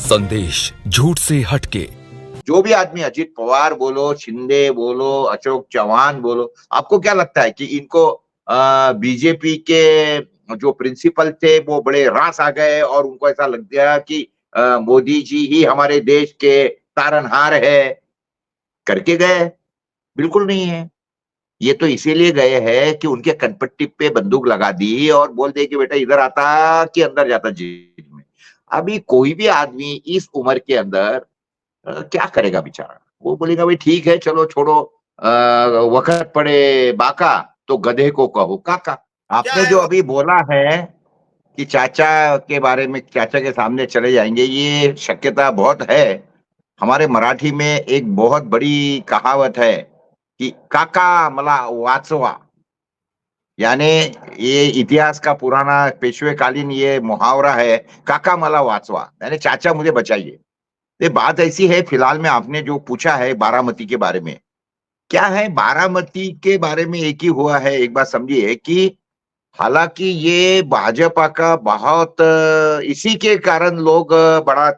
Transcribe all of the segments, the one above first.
संदेश झूठ से हटके। जो भी आदमी, अजित पवार बोलो, शिंदे बोलो, अशोक चौहान बोलो, आपको क्या लगता है कि इनको बीजेपी के जो प्रिंसिपल थे वो बड़े रास आ गए और उनको ऐसा लग गया कि मोदी जी ही हमारे देश के तारनहार है करके गए? बिल्कुल नहीं है। ये तो इसीलिए गए हैं कि उनके कनपट्टी पे बंदूक लगा दी और बोल दिए कि बेटा इधर आता कि अंदर जाता जेल में। अभी कोई भी आदमी इस उम्र के अंदर क्या करेगा बेचारा? वो बोलेगा भाई ठीक है चलो छोड़ो, वक़्त पड़े बाका तो गधे को कहो काका। आपने जो अभी बोला है कि चाचा के बारे में, चाचा के सामने चले जाएँगे, ये शक्यता बहुत है। हमारे मराठी में एक बहुत बड़ी कहावत है कि काका मला वाचवा। यानी ये इतिहास का पुराना पेशवेकालीन ये मुहावरा है, काका मला वाचवा, यानी चाचा मुझे बचाइए। ये बात ऐसी है, फिलहाल में आपने जो पूछा है बारामती के बारे में, क्या है बारामती के बारे में एक ही हुआ है, एक बात समझिए कि हालाँकि ये भाजपा का बहुत इसी के कारण लोग बड़ा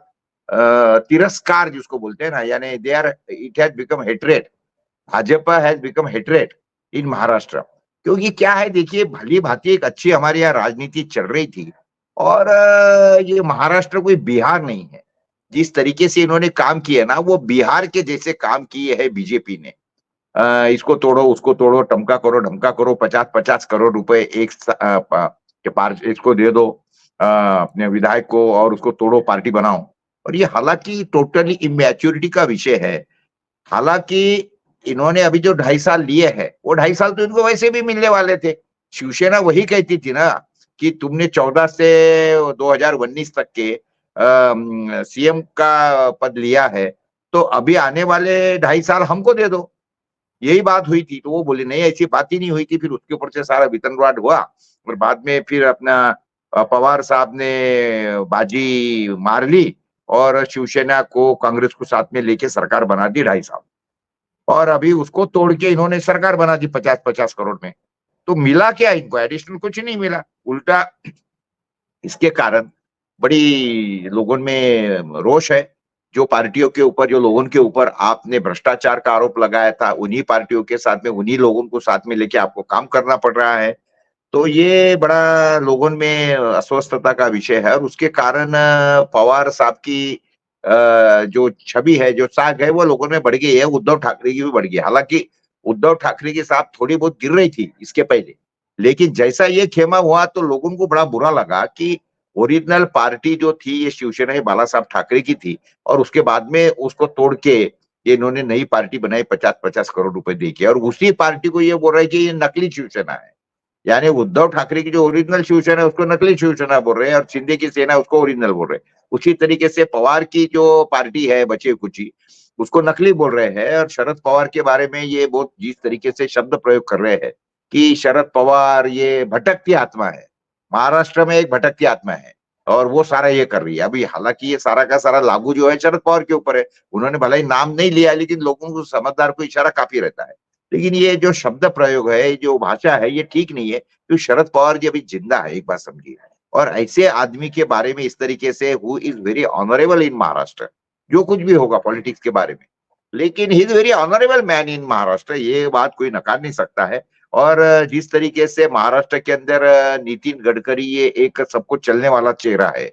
तिरस्कार जिसको बोलते हैं ना, यानी they are it has become hatred, Bhajpa has become hatred in Maharashtra. क्योंकि क्या है देखिए, भली-भांति एक अच्छी हमारे यहाँ राजनीति चल रही थी और ये महाराष्ट्र कोई बिहार नहीं है। जिस तरीके से इन्होंने काम किए ना, वो बिहार के जैसे काम किए हैं बीजेपी ने। इसको तोड़ो, उसको तोड़ो, ढमका करो, 50-50 करोड़ रुपए एक के पार इसको दे दो अपने विधायक को और उसको तोड़ो, पार्टी बनाओ। और ये हालाँकि टोटली इमैच्योरिटी का विषय है। हालाँकि इन्होंने अभी जो 2.5 साल लिए हैं, वो 2.5 साल तो इनको वैसे भी मिलने वाले थे। शिवसेना वही कहती थी ना कि तुमने 14 से 2019 तक के सीएम का पद लिया है, तो अभी आने वाले 2.5 साल हमको दे दो। यही बात हुई थी, तो वो बोले नहीं ऐसी बात ही नहीं हुई थी, फिर उसके ऊपर से सारा वितंडवाद हुआ और बाद में फिर अपना पवार साहब ने बाजी मार ली और शिवसेना को, कांग्रेस को साथ में लेके सरकार बना दी 2.5 साल। और अभी उसको तोड़ के इन्होंने सरकार बना दी 50-50 करोड़ में। तो मिला क्या इनको? एडिशनल कुछ नहीं मिला। उल्टा इसके कारण बड़ी लोगों में रोष है। जो पार्टियों के ऊपर, जो लोगों के ऊपर आपने भ्रष्टाचार का आरोप लगाया था, उन्हीं पार्टियों के साथ में, उन्हीं लोगों को साथ में लेके आपको काम करना पड़ रहा है। तो ये बड़ा लोगों में अस्वस्थता का विषय है और उसके कारण पवार साहब की जो छवि है, जो साख है, वो लोगों में बढ़ गई है। उद्धव ठाकरे की भी बढ़ गई है। हालाँकि उद्धव ठाकरे की साख थोड़ी बहुत गिर रही थी इसके पहले। लेकिन जैसा ये खेमा हुआ तो लोगों को बड़ा बुरा लगा कि ओरिजिनल पार्टी जो थी ये शिवसेना ये बाला साहब ठाकरे की थी और उसके बाद में उसको तोड़ के ये इन्होंने नई पार्टी बनाई 50-50 करोड़ रुपए दे के, और उसी पार्टी को ये बोल रहा है कि ये नकली शिवसेना है। यानी उद्धव ठाकरे की जो ओरिजिनल शिवसेना है उसको नकली शिवसेना बोल रहे हैं और शिंदे की सेना उसको ओरिजिनल बोल रहे हैं। उसी तरीके से पवार की जो पार्टी है बची-खुची, उसको नकली बोल रहे हैं और शरद पवार के बारे में ये बहुत जिस तरीके से शब्द प्रयोग कर रहे हैं कि शरद पवार ये भटकती आत्मा है। महाराष्ट्र में एक भटकती आत्मा है और वो सारा ये कर रही है। अभी हालाँकि ये सारा का सारा लागू जो है शरद पवार के ऊपर है। उन्होंने भले ही नाम नहीं लिया लेकिन लोगों को, समझदार को इशारा काफ़ी रहता है। लेकिन ये जो शब्द प्रयोग है, ये जो भाषा है, ये ठीक नहीं है, क्योंकि शरद पवार जी अभी जिंदा है, एक बात समझिए। और ऐसे आदमी के बारे में इस तरीके से, हू इज़ वेरी ऑनरेबल इन महाराष्ट्र, जो कुछ भी होगा पॉलिटिक्स के बारे में, लेकिन he is very honourable man in Maharashtra, ये बात कोई नकार नहीं सकता है। और जिस तरीके से महाराष्ट्र के अंदर नितिन गडकरी ये एक सबको चलने वाला चेहरा है,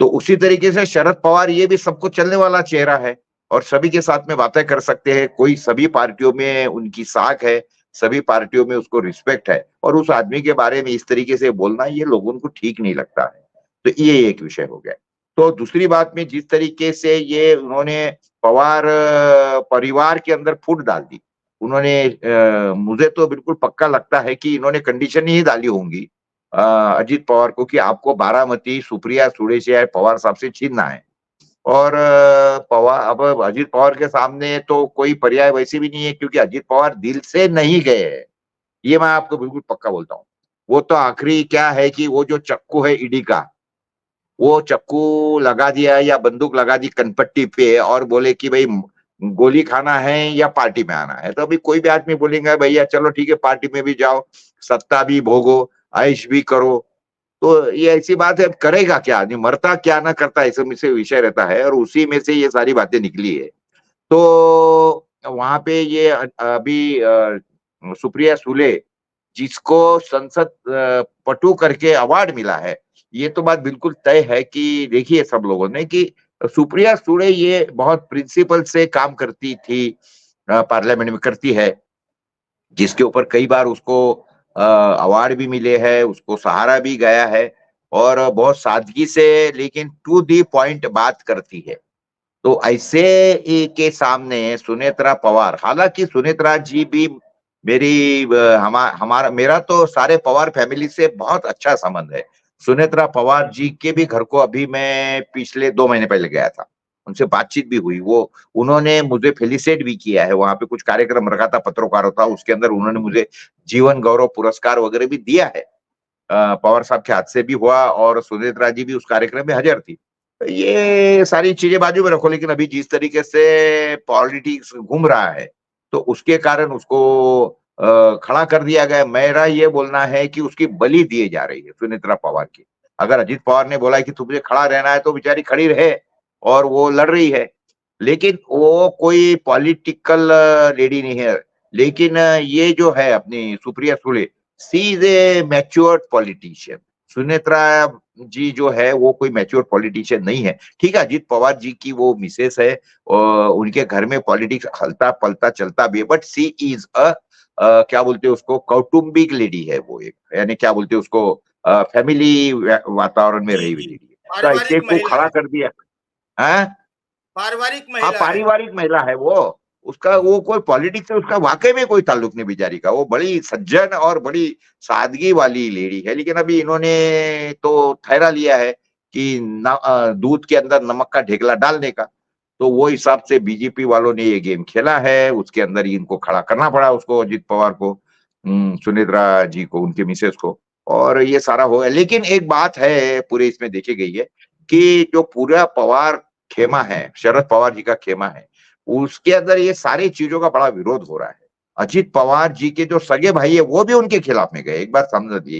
तो उसी तरीके से शरद पवार ये भी सबको चलने वाला चेहरा है और सभी के साथ में बातें कर सकते हैं। कोई सभी पार्टियों में उनकी साख है, सभी पार्टियों में उसको रिस्पेक्ट है और उस आदमी के बारे में इस तरीके से बोलना ये लोगों को ठीक नहीं लगता है। तो ये एक विषय हो गया। तो दूसरी बात में जिस तरीके से ये उन्होंने पवार परिवार के अंदर फूट डाल दी। उन्होंने मुझे तो बिल्कुल पक्का लगता है कि इन्होंने कंडीशन ही डाली होंगी अजित पवार को कि आपको बारामती सुप्रिया सुळे से या पवार साहब से छीनना है। और पवार, अब अजित पवार के सामने तो कोई पर्याय वैसे भी नहीं है क्योंकि अजित पवार दिल से नहीं गए हैं। ये मैं आपको बिल्कुल पक्का बोलता हूँ। वो तो आखिरी क्या है कि वो जो चक्कू है ईडी का, वो चक्कू लगा दिया या बंदूक लगा दी कनपट्टी पे और बोले कि भाई गोली खाना है या पार्टी में आना है। तो अभी कोई भी आदमी बोलेगा भैया चलो ठीक है पार्टी में भी जाओ, सत्ता भी भोगो, ऐश भी करो, तो ये ऐसी बात है। अब करेगा क्या आदमी, मरता क्या ना करता, ऐसे में से विषय रहता है और उसी में से ये सारी बातें निकली है। तो वहां पे ये अभी सुप्रिया सुले जिसको संसद पटु करके अवार्ड मिला है, ये तो बात बिल्कुल तय है कि देखिए सब लोगों ने कि सुप्रिया सुले ये बहुत प्रिंसिपल से काम करती थी, पार्लियामेंट में करती है, जिसके ऊपर कई बार उसको अवार्ड भी मिले हैं, उसको सहारा भी गया है और बहुत सादगी से लेकिन टू दी पॉइंट बात करती है। तो ऐसे के सामने सुनेत्रा पवार, हालांकि सुनेत्रा जी भी मेरी हमारा मेरा तो सारे पवार फैमिली से बहुत अच्छा संबंध है। सुनेत्रा पवार जी के भी घर को अभी मैं पिछले 2 महीने पहले गया था, उनसे बातचीत भी हुई। वो उन्होंने मुझे फेलिसिटेट भी किया है, वहां पे कुछ कार्यक्रम रखा था पत्रकारों का, उसके अंदर उन्होंने मुझे जीवन गौरव पुरस्कार वगैरह भी दिया है। पवार साहब के हाथ से भी हुआ और सुनेत्रा जी भी उस कार्यक्रम में हाजिर थी। ये सारी चीजें बाजू में रखो, लेकिन अभी जिस तरीके से पॉलिटिक्स घूम रहा है, तो उसके कारण उसको खड़ा कर दिया गया। मेरा ये बोलना है कि उसकी बलि दिए जा रही है सुनेत्रा पवार की। अगर अजित पवार ने बोला है कि तुझे खड़ा रहना है तो बेचारी खड़ी रहे और वो लड़ रही है, लेकिन वो कोई पॉलिटिकल लेडी नहीं है। लेकिन ये जो है अपनी Supriya Sule, she is a matured politician. Sunetra ji जो है वो कोई मैच्योर पॉलिटिशियन नहीं है। ठीक है, अजीत पवार जी की वो मिसेस है और उनके घर में पॉलिटिक्स हलता पलता चलता भी है, बट सी इज क्या बोलते हैं उसको, कौटुंबिक लेडी है वो एक, यानी क्या बोलते हैं उसको, फैमिली वातावरण में जी रही हुई जी, लेडी है। तो ऐसे पारिवारिक को महिला खड़ा है, कर दिया है। पारिवारिक हाँ, महिला है। पारिवारिक महिला है वो। उसका हम्म, वो कोई पॉलिटिक्स से उसका वाकई में कोई ताल्लुक नहीं बेचारी का। वो बड़ी सज्जन और बड़ी सादगी वाली लेडी है, लेकिन अभी इन्होंने तो ठहरा लिया है कि दूध के अंदर नमक का ढेकला डालने का। तो वो हिसाब से बीजेपी वालों ने ये गेम खेला है, उसके अंदर ही इनको खड़ा करना पड़ा उसको, अजित पवार को, सुनेत्रा जी को, उनके मिसेस को, और ये सारा हो गया। लेकिन एक बात है पूरे इसमें देखी गई है कि जो पूरा पवार खेमा है, शरद पवार जी का खेमा है, उसके अंदर ये सारी चीजों का बड़ा विरोध हो रहा है। अजित पवार जी के जो सगे भाई है वो भी उनके खिलाफ में गए, एक बार समझिए,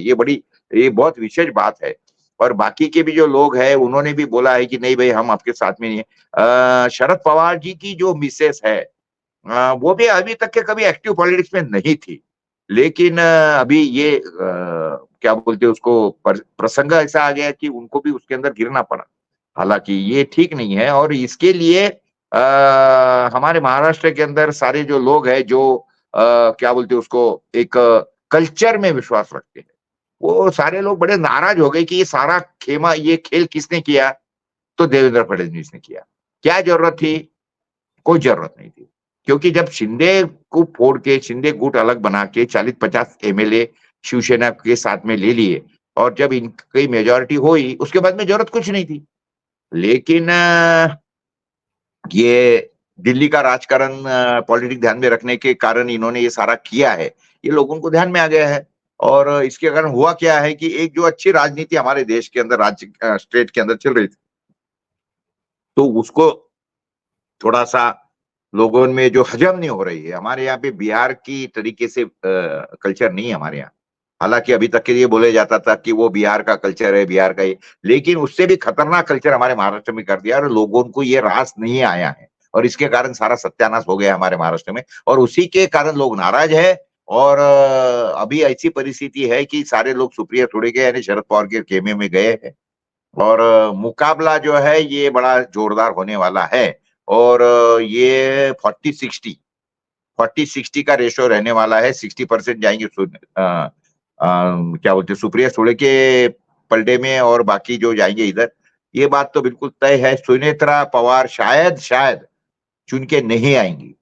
ये बहुत विशेष बात है। और बाकी के भी जो लोग हैं उन्होंने भी बोला है कि नहीं भाई हम आपके साथ में नहीं है। शरद पवार जी की जो मिसेस है, वो भी अभी तक के कभी एक्टिव पॉलिटिक्स में नहीं थी, लेकिन अभी ये क्या बोलते हैं उसको, प्रसंग ऐसा आ गया कि उनको भी उसके अंदर गिरना पड़ा। हालांकि ये ठीक नहीं है और इसके लिए हमारे महाराष्ट्र के अंदर सारे जो लोग हैं जो क्या बोलते हैं उसको, एक कल्चर में विश्वास रखते हैं, वो सारे लोग बड़े नाराज हो गए कि ये सारा खेमा, ये खेल किसने किया, तो देवेंद्र फडणवीस ने किया। क्या जरूरत थी? कोई जरूरत नहीं थी। क्योंकि जब शिंदे को फोड़ के, शिंदे गुट अलग बना के 40-50 एमएलए शिवसेना के साथ में ले लिए और जब इनकी मेजोरिटी हुई, उसके बाद में जरूरत कुछ नहीं थी। लेकिन ये दिल्ली का राजकारण, पॉलिटिक्स ध्यान में रखने के कारण इन्होंने ये सारा किया है, ये लोगों को ध्यान में आ गया है। और इसके कारण हुआ क्या है कि एक जो अच्छी राजनीति हमारे देश के अंदर, राज्य स्टेट के अंदर चल रही थी, तो उसको थोड़ा सा लोगों में जो हजम नहीं हो रही है। हमारे यहाँ पे बिहार की तरीके से कल्चर नहीं है हमारे यहाँ। हालांकि अभी तक के लिए बोले जाता था कि वो बिहार का कल्चर है, बिहार का ये, लेकिन उससे भी खतरनाक कल्चर हमारे महाराष्ट्र में कर दिया और लोगों को ये रास नहीं आया है और इसके कारण सारा सत्यानाश हो गया हमारे महाराष्ट्र में और उसी के कारण लोग नाराज है। और अभी ऐसी परिस्थिति है कि सारे लोग सुप्रिया सुळे के यानी शरद पवार के खेमे में गए हैं और मुकाबला जो है ये बड़ा जोरदार होने वाला है। और ये 40-60 का रेशो रहने वाला है। 60% जाएंगे क्या बोलते हैं सुप्रिया सुळे के पलड़े में और बाकी जो जाएंगे इधर। ये बात तो बिल्कुल तय है, सुनेत्रा पवार शायद शायद चुन के नहीं आएंगी,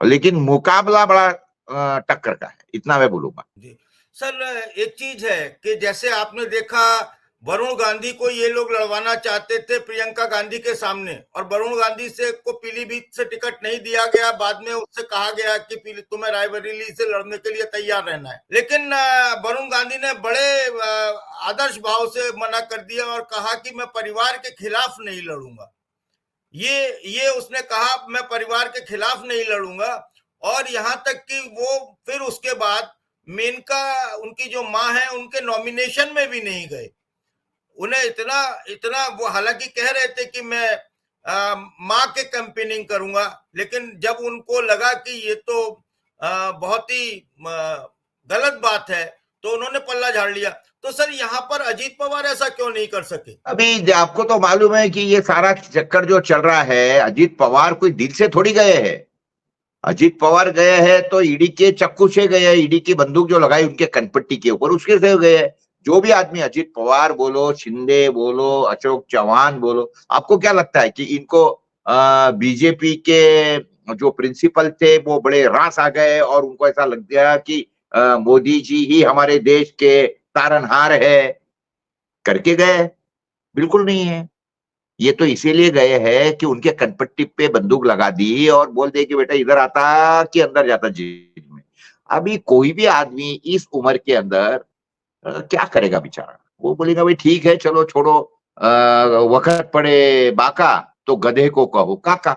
लेकिन मुकाबला बड़ा टक्कर का है, इतना मैं बोलूंगा। जी सर, एक चीज है कि जैसे आपने देखा वरुण गांधी को ये लोग लड़वाना चाहते थे प्रियंका गांधी के सामने और वरुण गांधी से को पीलीभीत से टिकट नहीं दिया गया। बाद में उससे कहा गया कि तुम्हें रायबरेली से लड़ने के लिए तैयार रहना है, लेकिन वरुण गांधी ने बड़े आदर्श भाव से मना कर दिया और कहा कि मैं परिवार के खिलाफ नहीं लड़ूंगा। ये उसने कहा मैं परिवार के खिलाफ नहीं लड़ूंगा। और यहां तक कि वो फिर उसके बाद मेनका उनकी जो माँ है उनके नॉमिनेशन में भी नहीं गए। उन्हें इतना इतना वो हालांकि कह रहे थे कि मैं माँ के कैंपेनिंग करूंगा, लेकिन जब उनको लगा कि ये तो बहुत ही गलत बात है तो उन्होंने पल्ला झाड़ लिया। तो सर यहाँ पर अजीत पवार ऐसा क्यों नहीं कर सके? अभी आपको तो मालूम है कि ये सारा चक्कर जो चल रहा है, अजीत पवार कोई दिल से थोड़ी गए हैं। अजीत पवार गए हैं तो ईडी के चक्कू से गए हैं, ईडी की बंदूक जो लगाई उनके कनपट्टी के ऊपर उसके से गए हैं। जो भी आदमी, अजीत पवार बोलो, शिंदे बोलो, अशोक चौहान बोलो, आपको क्या लगता है कि इनको बीजेपी के जो प्रिंसिपल थे वो बड़े रास आ गए और उनको ऐसा लग गया कि मोदी जी ही हमारे देश के तारनहार है करके गए? बिल्कुल नहीं है। ये तो इसीलिए गए हैं कि उनके कनपट्टी पे बंदूक लगा दी और बोल दे कि बेटा इधर आता कि अंदर जाता जेल में। अभी कोई भी आदमी इस उम्र के अंदर क्या करेगा बेचारा? वो बोलेगा भाई ठीक है चलो छोड़ो, वक्त पड़े बाका तो गधे को कहो काका।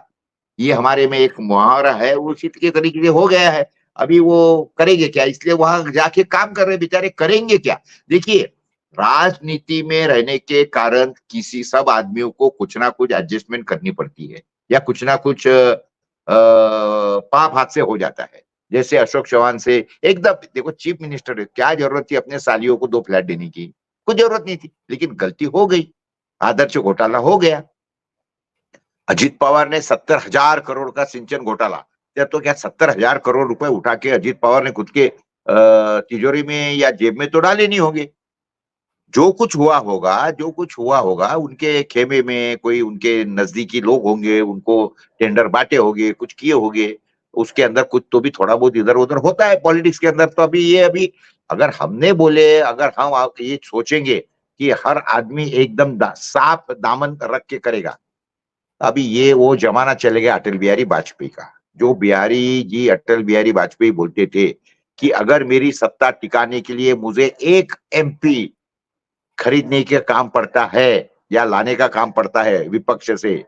ये हमारे में एक मुहावरा है, उसी के तरीके से हो गया है। अभी वो करेंगे क्या? इसलिए वहां जाके काम कर रहे बेचारे, करेंगे क्या? देखिए, राजनीति में रहने के कारण किसी सब आदमियों को कुछ ना कुछ एडजस्टमेंट करनी पड़ती है या कुछ ना कुछ पाप हाथ से हो जाता है। जैसे अशोक चौहान से एकदम, देखो चीफ मिनिस्टर है, क्या जरूरत थी अपने सालियों को 2 फ्लैट देने की? कुछ जरूरत नहीं थी, लेकिन गलती हो गई, आदर्श घोटाला हो गया। अजीत पवार ने 70,000 करोड़ का सिंचन घोटाला, या तो क्या 70,000 करोड़ रुपए उठा के अजीत पवार ने खुद के तिजोरी में या जेब में तो डाले नहीं होंगे। जो कुछ हुआ होगा, जो कुछ हुआ होगा उनके खेमे में कोई उनके नजदीकी लोग होंगे, उनको टेंडर बांटे होंगे, कुछ किए होंगे। उसके अंदर कुछ तो भी थोड़ा बहुत इधर उधर होता है पॉलिटिक्स के अंदर। तो अभी अगर हमने बोले, अगर हम ये सोचेंगे कि हर आदमी एकदम साफ दामन रख के करेगा, अभी ये वो जमाना चले गया अटल बिहारी वाजपेयी का। जो बिहारी जी, अटल बिहारी वाजपेयी बोलते थे कि अगर मेरी सत्ता टिकाने के लिए मुझे एक एमपी खरीदने का काम पड़ता है या लाने का काम पड़ता है विपक्ष से,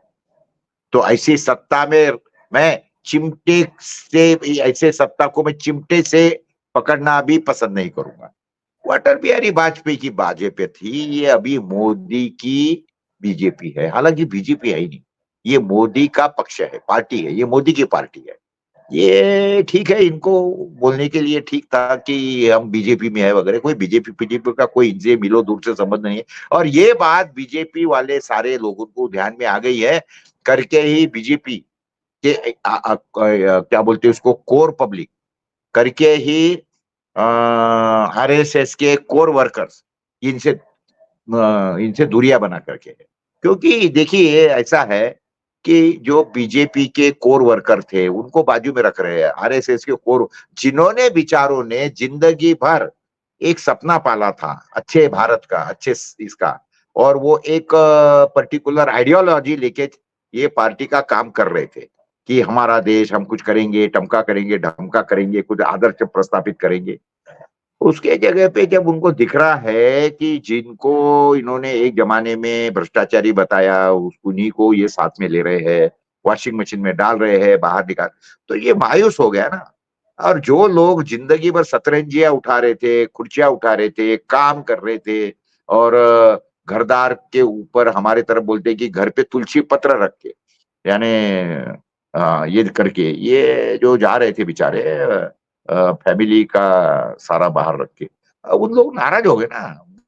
तो ऐसी सत्ता में मैं चिमटे से, ऐसे सत्ता को मैं चिमटे से पकड़ना भी पसंद नहीं करूंगा। वो अटल बिहारी वाजपेयी की भाजपा थी, ये अभी मोदी की बीजेपी है। हालांकि बीजेपी है ही नहीं, ये मोदी का पक्ष है, पार्टी है, ये मोदी की पार्टी है। ये ठीक है, इनको बोलने के लिए ठीक था कि हम बीजेपी में है वगैरह। कोई बीजेपी पीजेपी का कोई इनसे मिलो दूर से संबंध नहीं है। और ये बात बीजेपी वाले सारे लोगों को ध्यान में आ गई है करके ही बीजेपी के क्या बोलते हैं उसको, कोर पब्लिक करके ही आरएसएस के कोर वर्कर्स इनसे दूरियां बना करके है। क्योंकि देखिए ऐसा है कि जो बीजेपी के कोर वर्कर थे उनको बाजू में रख रहे हैं, आरएसएस के कोर, जिन्होंने बिचारों ने जिंदगी भर एक सपना पाला था अच्छे भारत का, अच्छे इसका, और वो एक पर्टिकुलर आइडियोलॉजी लेके ये पार्टी का काम कर रहे थे कि हमारा देश, हम कुछ करेंगे, टमका करेंगे, ढमका करेंगे, कुछ आदर्श प्रस्तापित करेंगे। उसके जगह पे जब उनको दिख रहा है कि जिनको इन्होंने एक जमाने में भ्रष्टाचारी बताया, उन्हीं को ये साथ में ले रहे हैं, वॉशिंग मशीन में डाल रहे हैं, बाहर निकाल, तो ये मायूस हो गया ना। और जो लोग जिंदगी भर सतरंजियां उठा रहे थे, कुर्सियां उठा रहे थे, काम कर रहे थे, और घरदार के ऊपर हमारे तरफ बोलते कि घर पे तुलसी पत्र रख के, यानी ये करके ये जो जा रहे थे बेचारे, फैमिली का सारा बाहर रख के, अब उन लोग नाराज हो गए ना।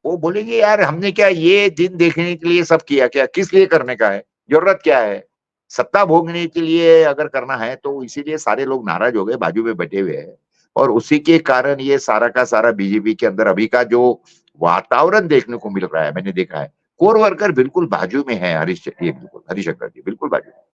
वो बोलेंगे यार हमने क्या ये दिन देखने के लिए सब किया, क्या किस लिए करने का है, जरूरत क्या है? सत्ता भोगने के लिए अगर करना है तो इसीलिए सारे लोग नाराज हो गए, बाजू में बैठे हुए हैं। और उसी के कारण ये सारा का सारा बीजेपी के अंदर अभी का जो वातावरण देखने को मिल रहा है, मैंने देखा है कोर वर्कर बिल्कुल बाजू में है। ये बिल्कुल हरीश शंकर जी बिल्कुल बाजू में।